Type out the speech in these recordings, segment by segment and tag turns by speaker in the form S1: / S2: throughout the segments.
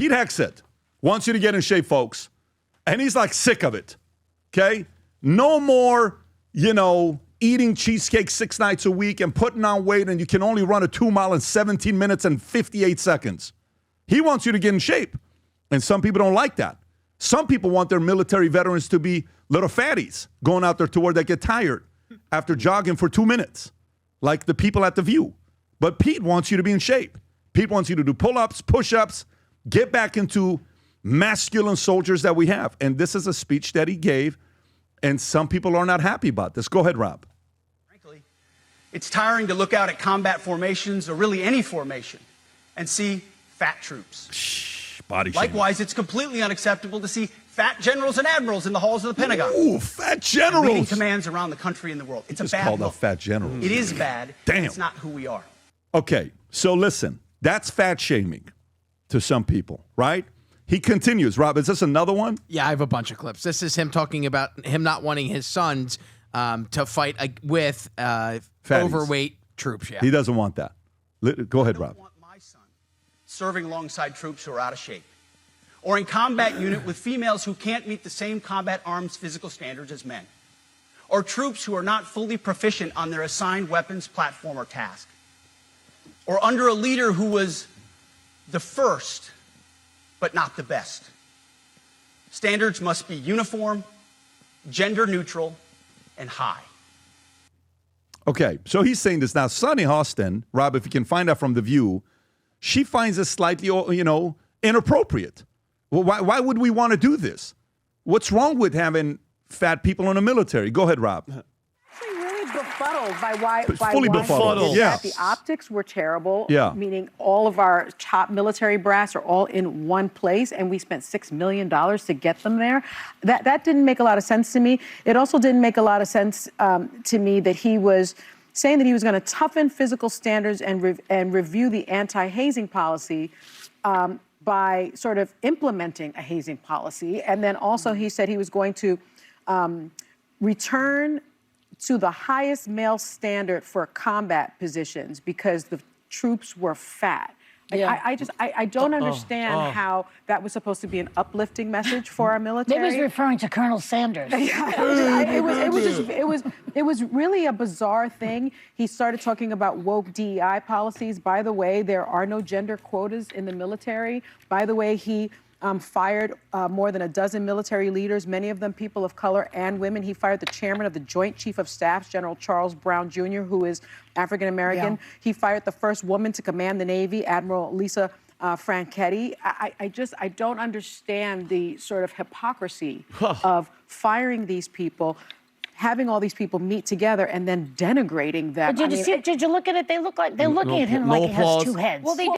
S1: Pete Hegseth wants you to get in shape, folks. And he's like sick of it. Okay? No more, eating cheesecake 6 nights a week and putting on weight, and you can only run a 2 mile in 17 minutes and 58 seconds. He wants you to get in shape. And some people don't like that. Some people want their military veterans to be little fatties going out there to where they get tired after jogging for 2 minutes, like the people at The View. But Pete wants you to be in shape. Pete wants you to do pull-ups, push-ups, get back into masculine soldiers that we have. And this is a speech that he gave, and some people are not happy about this. Go ahead, Rob.
S2: Frankly, it's tiring to look out at combat formations, or really any formation, and see fat troops.
S1: Body
S2: Likewise, it's completely unacceptable to see fat generals and admirals in the halls of the Pentagon.
S1: Ooh, fat generals.
S2: Leading commands around the country and the world. It's a bad
S1: called
S2: look.
S1: out fat generals.
S2: It is bad.
S1: Damn.
S2: It's not who we are.
S1: Okay, so listen. That's fat shaming to some people, right? He continues. Rob, is this another one?
S3: Yeah, I have a bunch of clips. This is him talking about him not wanting his sons to fight with overweight troops. Yeah,
S1: he doesn't want that. Go ahead, Rob.
S2: I don't want my son serving alongside troops who are out of shape, or in combat unit with females who can't meet the same combat arms physical standards as men, or troops who are not fully proficient on their assigned weapons, platform, or task, or under a leader who was the first but not the best. Standards must be uniform, gender neutral, and high.
S1: Okay, so he's saying this. Now, Sunny Hostin, Rob, if you can find out from The View, she finds it slightly, inappropriate. Well, why would we want to do this? What's wrong with having fat people in the military? Go ahead, Rob.
S4: Really befuddled by why
S1: fully befuddled.
S4: Yeah. The optics were terrible.
S1: Yeah.
S4: Meaning all of our top military brass are all in one place, and we spent $6 million to get them there. That didn't make a lot of sense to me. It also didn't make a lot of sense to me that he was saying that he was going to toughen physical standards and review the anti-hazing policy by sort of implementing a hazing policy. And then also he said he was going to return to the highest male standard for combat positions because the troops were fat.
S5: Yeah.
S4: I don't understand how that was supposed to be an uplifting message for our military.
S5: Maybe he's referring to Colonel Sanders.
S4: It was really a bizarre thing. He started talking about woke DEI policies. By the way, there are no gender quotas in the military. By the way, he fired more than a dozen military leaders, many of them people of color and women. He fired the chairman of the Joint Chief of Staff, General Charles Brown Jr., who is African-American. Yeah. He fired the first woman to command the Navy, Admiral Lisa Franchetti. I don't understand the sort of hypocrisy of firing these people, having all these people meet together, and then denigrating them.
S5: But did you look at it? They're looking at him like he has two heads. Well, they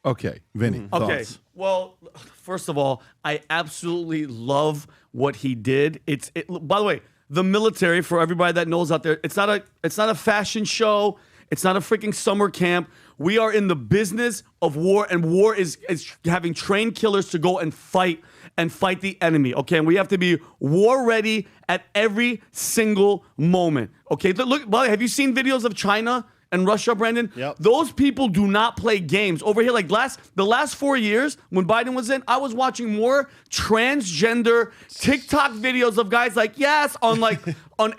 S1: Okay, Vinnie, thoughts?
S6: Okay, well, first of all, I absolutely love what he did. By the way, the military, for everybody that knows out there, it's not a fashion show. It's not a freaking summer camp. We are in the business of war, and war is having trained killers to go and fight the enemy, okay? And we have to be war ready at every single moment, okay? Look, by the way, have you seen videos of China and Russia, Brandon?
S7: Yep.
S6: Those people do not play games. Over here, like the last 4 years, when Biden was in, I was watching more transgender TikTok videos of guys like, yes, on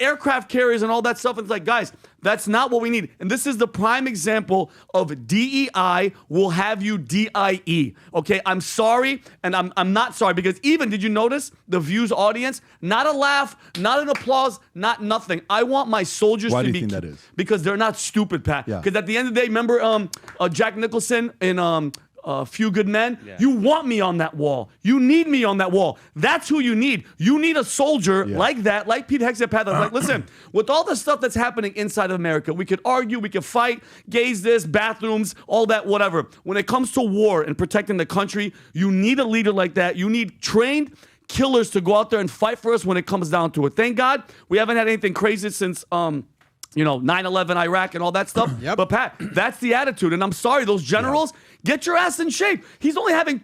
S6: aircraft carriers and all that stuff. And it's like, guys, that's not what we need. And this is the prime example of DEI will have you DIE. Okay, I'm sorry, and I'm not sorry, because even, did you notice the View's audience? Not a laugh, not an applause, not nothing. I want my soldiers
S1: Why
S6: to
S1: do
S6: be
S1: you think that is?
S6: Because they're not stupid, Pat.
S1: Yeah.
S6: Because at the end of the day, remember Jack Nicholson in Few Good Men?
S7: Yeah.
S6: You want me on that wall. You need me on that wall. That's who you need. You need a soldier like that, like Pete Hegseth. Pat, that's like, listen, with all the stuff that's happening inside of America, we could argue, we could fight, gays this, bathrooms, all that, whatever. When it comes to war and protecting the country, you need a leader like that. You need trained killers to go out there and fight for us when it comes down to it. Thank God we haven't had anything crazy since 9/11 Iraq and all that stuff.
S3: Yep.
S6: But Pat, that's the attitude. And I'm sorry, those generals, get your ass in shape. He's only having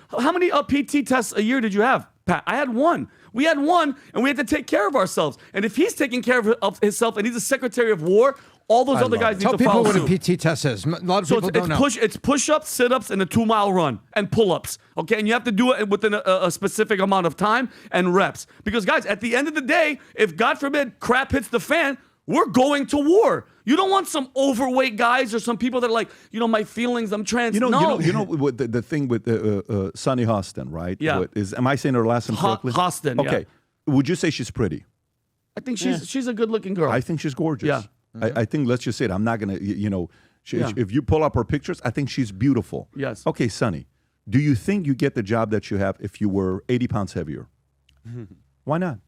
S6: how many PT tests a year did you have, Pat? I had one. We had one, and we had to take care of ourselves. And if he's taking care of himself and he's the Secretary of War, all those
S1: I
S6: other
S1: love
S6: guys
S1: it.
S6: need
S7: Tell
S6: to
S7: people
S6: follow
S7: what
S6: suit.
S7: a PT test is. A lot of
S6: So
S7: people don't know.
S6: it's push-ups, sit-ups, and a 2-mile run, and pull-ups. Okay, and you have to do it within a specific amount of time and reps. Because guys, at the end of the day, if God forbid crap hits the fan, we're going to war. You don't want some overweight guys or some people that are like, my feelings, I'm trans.
S1: You know what the thing with Sunny Hostin, right?
S6: Yeah.
S1: Am I saying her last name correctly?
S6: Hostin, yeah.
S1: Okay. Would you say she's pretty?
S6: I think she's a good-looking girl.
S1: I think she's gorgeous.
S6: Yeah.
S1: I think, let's just say it. I'm not going to, if you pull up her pictures, I think she's beautiful.
S6: Yes.
S1: Okay, Sonny, do you think you get the job that you have if you were 80 pounds heavier? Why not?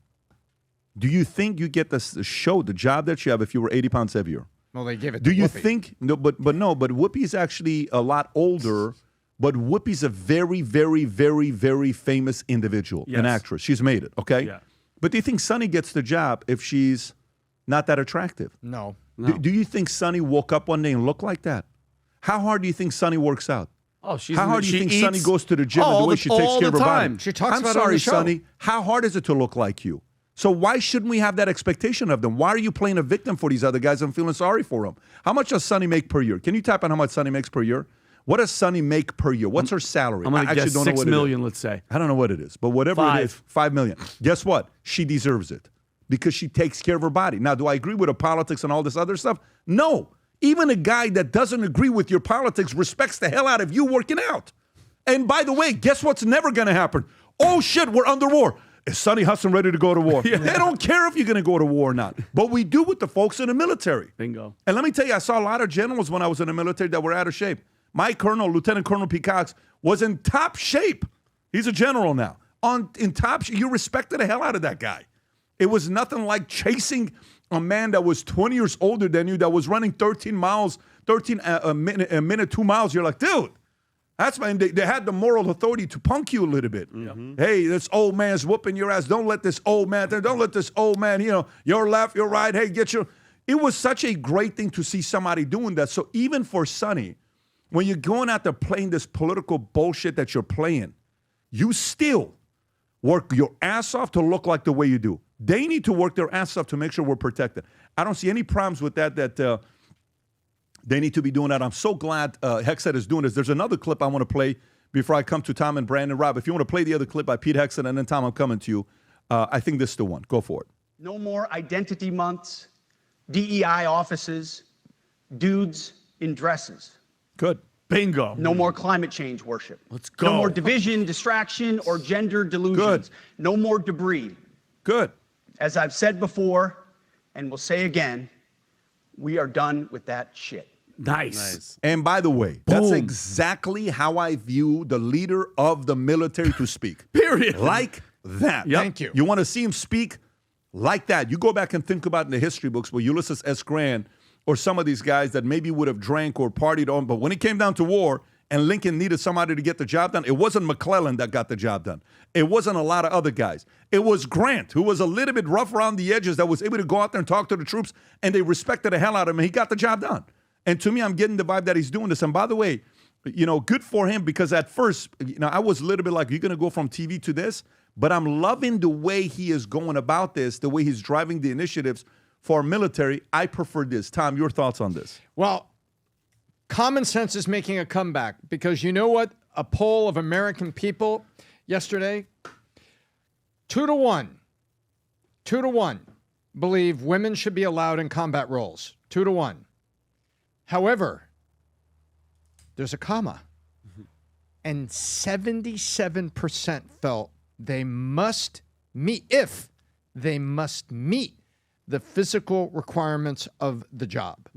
S1: Do you think you get the job that you have if you were 80 pounds heavier?
S7: Well, they give it
S1: Do
S7: to
S1: you
S7: Whoopi.
S1: think, no, but Whoopi's actually a lot older, but Whoopi's a very, very, very, very famous individual, an
S6: Yes.
S1: actress. She's made it, okay?
S6: Yeah.
S1: But do you think Sunny gets the job if she's not that attractive?
S7: No.
S1: Do you think Sunny woke up one day and looked like that? How hard do you think Sunny works out?
S6: Oh,
S1: How hard do you think
S6: eats
S1: Sunny goes to the gym and the way she takes
S6: all
S1: care of
S6: the
S1: her
S6: time.
S1: body?
S7: She talks
S1: I'm
S7: about it on
S1: sorry,
S7: the show.
S1: Sunny. How hard is it to look like you? So why shouldn't we have that expectation of them? Why are you playing a victim for these other guys and feeling sorry for them? How much does Sunny make per year? Can you type in how much Sunny makes per year? What does Sunny make per year? What's her salary?
S6: I'm going to
S1: I actually
S6: guess
S1: don't know
S6: 6
S1: what it
S6: million,
S1: is.
S6: let's say.
S1: I don't know what it is, but whatever it is, 5 million. Guess what? She deserves it because she takes care of her body. Now, do I agree with her politics and all this other stuff? No. Even a guy that doesn't agree with your politics respects the hell out of you working out. And by the way, guess what's never going to happen? Oh, shit, we're under war. Is Sunny Hostin ready to go to war? They don't care if you're going to go to war or not. But we do with the folks in the military.
S6: Bingo.
S1: And let me tell you, I saw a lot of generals when I was in the military that were out of shape. My colonel, Lieutenant Colonel P. Cox, was in top shape. He's a general now. In top shape. You respected the hell out of that guy. It was nothing like chasing a man that was 20 years older than you that was running 13 miles, a minute, 2 miles. You're like, dude. That's why they had the moral authority to punk you a little bit. Mm-hmm. Hey, this old man's whooping your ass. Don't let this old man, your left, your right. Hey, get your. It was such a great thing to see somebody doing that. So even for Sonny, when you're going out there playing this political bullshit that you're playing, you still work your ass off to look like the way you do. They need to work their ass off to make sure we're protected. I don't see any problems with that they need to be doing that. I'm so glad Hegseth is doing this. There's another clip I want to play before I come to Tom and Brandon. Rob, if you want to play the other clip by Pete Hegseth, and then Tom, I'm coming to you. I think this is the one. Go for it.
S2: No more identity months, DEI offices, dudes in dresses.
S1: Good.
S6: Bingo.
S2: No more climate change worship.
S6: Let's go.
S2: No more division, distraction, or gender delusions.
S1: Good.
S2: No more debris.
S1: Good.
S2: As I've said before, and will say again, we are done with that shit.
S6: Nice.
S1: And by the way, that's
S6: Boom.
S1: exactly how I view the leader of the military to speak.
S6: Period.
S1: Like that.
S6: Yep.
S7: Thank you.
S1: You want to see him speak like that. You go back and think about in the history books where Ulysses S. Grant or some of these guys that maybe would have drank or partied on, but when it came down to war and Lincoln needed somebody to get the job done, it wasn't McClellan that got the job done. It wasn't a lot of other guys. It was Grant, who was a little bit rough around the edges, that was able to go out there and talk to the troops, and they respected the hell out of him, and he got the job done. And to me, I'm getting the vibe that he's doing this. And by the way, good for him, because at first, I was a little bit like, you're going to go from TV to this? But I'm loving the way he is going about this, the way he's driving the initiatives for our military. I prefer this. Tom, your thoughts on this?
S7: Well, common sense is making a comeback, because you know what? A poll of American people yesterday, 2-1 believe women should be allowed in combat roles. 2-1. However, there's a comma. And 77% felt they must meet the physical requirements of the job.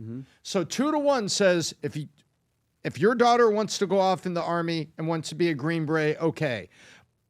S7: So 2-1 says if your daughter wants to go off in the Army and wants to be a Green Beret, okay.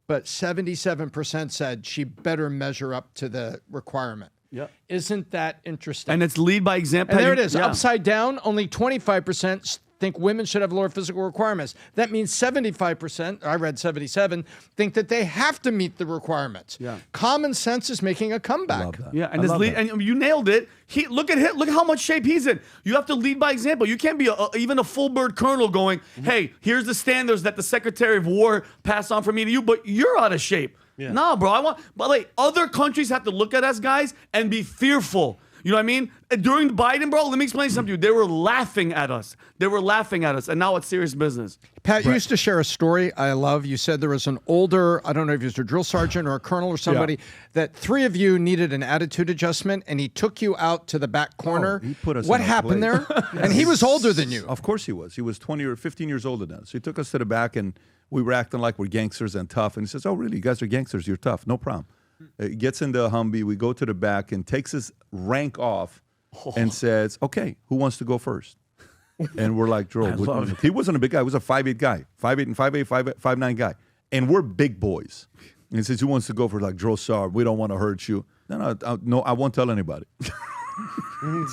S7: But 77% said she better measure up to the requirement.
S6: Yep.
S7: Isn't that interesting?
S6: And it's lead by example.
S7: And there it is.
S6: Yeah.
S7: Upside down, only 25% think women should have lower physical requirements. That means 75%, I read 77, think that they have to meet the requirements.
S6: Yeah.
S7: Common sense is making a comeback.
S1: Love that.
S6: Yeah, and
S1: I
S6: this
S1: love
S6: lead,
S1: that.
S6: and you nailed it. Look at him. Look how much shape he's in. You have to lead by example. You can't be even a full bird colonel going, "Hey, here's the standards that the Secretary of War passed on from me to you," but you're out of shape. Yeah. Nah, bro. But like other countries have to look at us guys and be fearful. You know what I mean? During Biden, bro, let me explain something to you. They were laughing at us. And now it's serious business.
S7: Pat, you used to share a story I love. You said there was an older, I don't know if he was a drill sergeant or a colonel or somebody, that 3 of you needed an attitude adjustment, and he took you out to the back corner.
S1: He put us
S7: what
S1: in our
S7: happened
S1: place.
S7: there? And he was older than you.
S1: Of course he was. He was 20 or 15 years older than us. So he took us to the back, and we were acting like we're gangsters and tough. And he says, oh, really? You guys are gangsters. You're tough. No problem. He gets in the Humvee. We go to the back and takes his rank off and says, okay, who wants to go first? And we're like, Joe, he wasn't a big guy. He was a 5'8" guy, 5'8" and 5'8", 5'9" guy. And we're big boys. And he says, who wants to go for like, Joe, sorry, we don't want to hurt you. No, I won't tell anybody.
S8: You're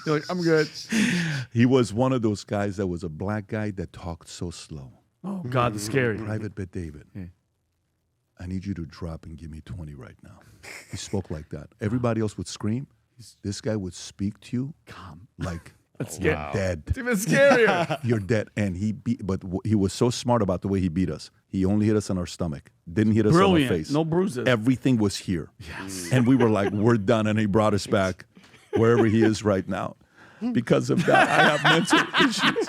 S8: like, I'm good.
S1: He was one of those guys that was a black guy that talked so slow.
S6: Oh, God, it's scary.
S1: Private Bet David, I need you to drop and give me 20 right now. He spoke like that. Everybody else would scream. This guy would speak to you like, you're dead.
S8: It's even scarier.
S1: You're dead. And he was so smart about the way he beat us. He only hit us in our stomach. Didn't hit us on the face.
S6: No bruises.
S1: Everything was here. Yes. And we were like, we're done. And he brought us back wherever he is right now. Because of that, I have mental issues.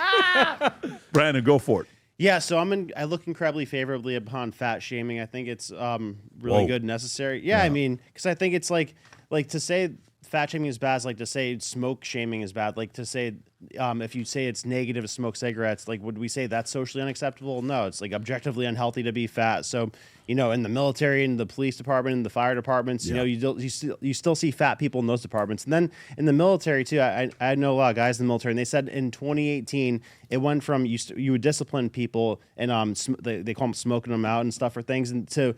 S1: Brandon, go for it.
S9: Yeah, so I look incredibly favorably upon fat shaming. I think it's really good and necessary. Yeah, I mean, because I think it's like to say fat shaming is bad is like to say smoke shaming is bad. Like to say if you say it's negative to smoke cigarettes, like would we say that's socially unacceptable? No, it's like objectively unhealthy to be fat. So in the military and the police department and the fire departments, you still see fat people in those departments. And then in the military too, I know a lot of guys in the military, and they said in 2018 it went from you would discipline people and they call them smoking them out and stuff for things, and to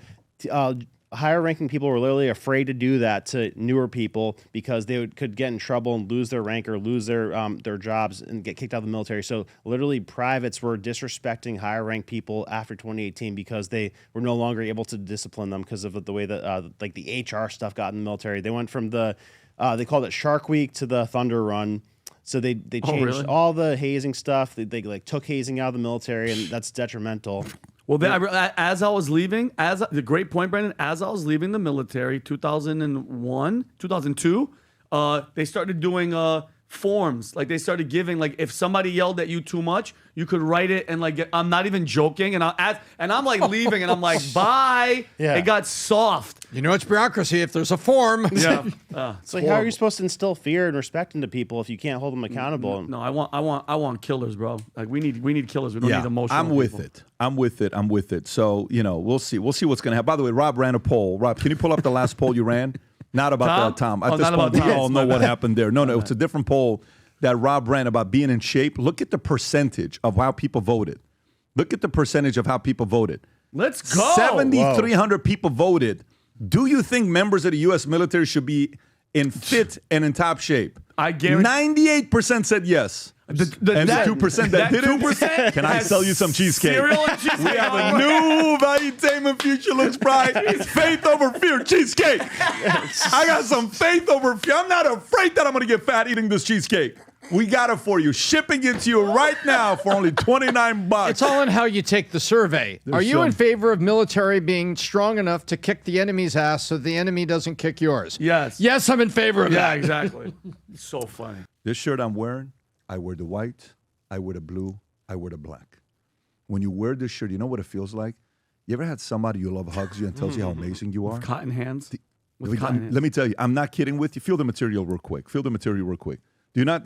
S9: higher ranking people were literally afraid to do that to newer people because they could get in trouble and lose their rank or lose their jobs and get kicked out of the military. So literally privates were disrespecting higher ranked people after 2018 because they were no longer able to discipline them because of the way that like the HR stuff got in the military. They went from they called it Shark Week to the Thunder Run. So they changed all the hazing stuff. They like took hazing out of the military, and that's detrimental.
S6: Well, then as I was leaving, the great point, Brandon, as I was leaving the military, 2001, 2002, they started doing forms. Like they started giving, like if somebody yelled at you too much, you could write it and like I'm not even joking, and I'm like leaving, and I'm like bye. Yeah. It got soft.
S7: It's bureaucracy if there's a form.
S6: Yeah.
S9: It's like, how are you supposed to instill fear and respect into people if you can't hold them accountable?
S6: No, I want killers, bro. Like we need killers. We don't need emotional.
S1: I'm with it. So we'll see what's gonna happen. By the way, Rob ran a poll. Rob, can you pull up the last poll you ran? Not about Tom. At this point, we all know what happened there. No, it's a different poll that Rob ran about being in shape. Look at the percentage of how people voted. Let's go. 7,300 people voted. Do you think members of the U.S. military should be in fit and in top shape?
S6: I guarantee.
S1: 98% said yes. And the 2% that didn't. 2% can I sell you some cheesecake?
S6: Cereal and cheesecake.
S1: We have a new Valuetainment Future Looks Bright. Faith over fear cheesecake. I got some faith over fear. I'm not afraid that I'm going to get fat eating this cheesecake. We got it for you. Shipping it to you right now for only $29.
S7: It's all in how you take the survey. Are you in favor of military being strong enough to kick the enemy's ass so the enemy doesn't kick yours?
S6: Yes.
S7: Yes, I'm in favor of that.
S6: Yeah, exactly. It's so funny.
S1: This shirt I'm wearing, I wear the white, I wear the blue, I wear the black. When you wear this shirt, you know what it feels like? You ever had somebody you love hugs you and tells you how amazing you are?
S6: With cotton hands?
S1: Let me tell you, I'm not kidding with you. Feel the material real quick. Do you not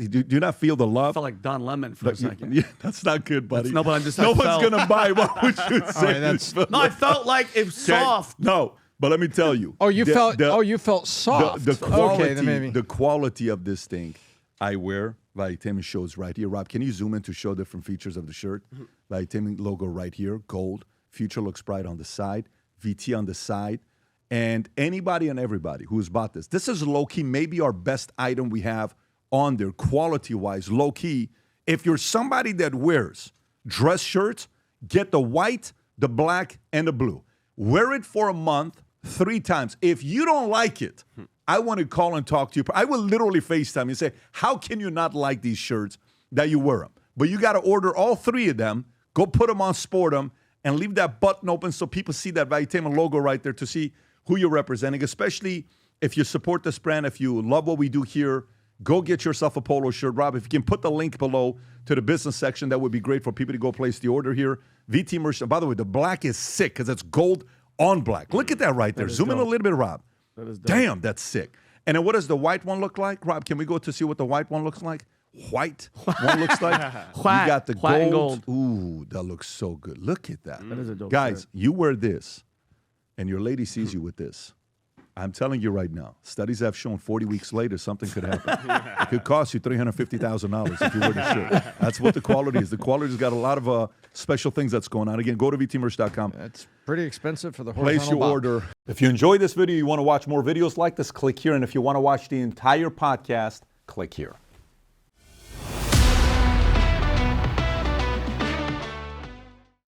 S1: feel the love?
S6: I felt like Don Lemon for a second.
S1: Yeah, that's not good, buddy.
S6: No, but I'm just.
S1: No one's gonna buy. What would you say?
S6: I felt like it was soft.
S1: No, but let me tell you.
S7: Oh, you felt soft.
S1: The quality,
S7: okay, then maybe.
S1: The quality of this thing, I wear. Valuetainment shows right here. Rob, can you zoom in to show different features of the shirt? Valuetainment logo right here, gold. Future Looks Bright on the side. VT on the side. And anybody and everybody who's bought this. This is low-key maybe our best item we have on there, quality-wise, low-key. If you're somebody that wears dress shirts, get the white, the black, and the blue. Wear it for a month, 3 times. If you don't like it, I want to call and talk to you. I will literally FaceTime you and say, how can you not like these shirts that you wear them? But you got to order all 3 of them, go put them on, sport them, and leave that button open so people see that Valuetainment logo right there to see who you're representing, especially If you support this brand, if you love what we do here, go get yourself a polo shirt. Rob, if you can put the link below to the business section, that would be great for people to go place the order here. VT merch. By the way, the black is sick because it's gold on black. Look at that right there. Zoom in a little bit, Rob.
S6: That is dope.
S1: Damn, that's sick. And then what does the white one look like? Rob, can we go to see what the white one looks like? White one looks like? You got the
S6: White
S1: gold.
S6: and gold.
S1: Ooh, that looks so good. Look at that.
S6: That is a dope
S1: Guys,
S6: shirt.
S1: you wear this, and your lady sees you with this. I'm telling you right now, studies have shown 40 weeks later something could happen. It could cost you $350,000 if you wear the shirt. That's what the quality is. The quality's got a lot of special things that's going on. Again, go to vtmerch.com.
S7: That's pretty expensive for the
S1: Place
S7: horizontal
S1: your
S7: box.
S1: order. If you enjoyed this video, you want to watch more videos like this, click here. And if you want to watch the entire podcast, click here.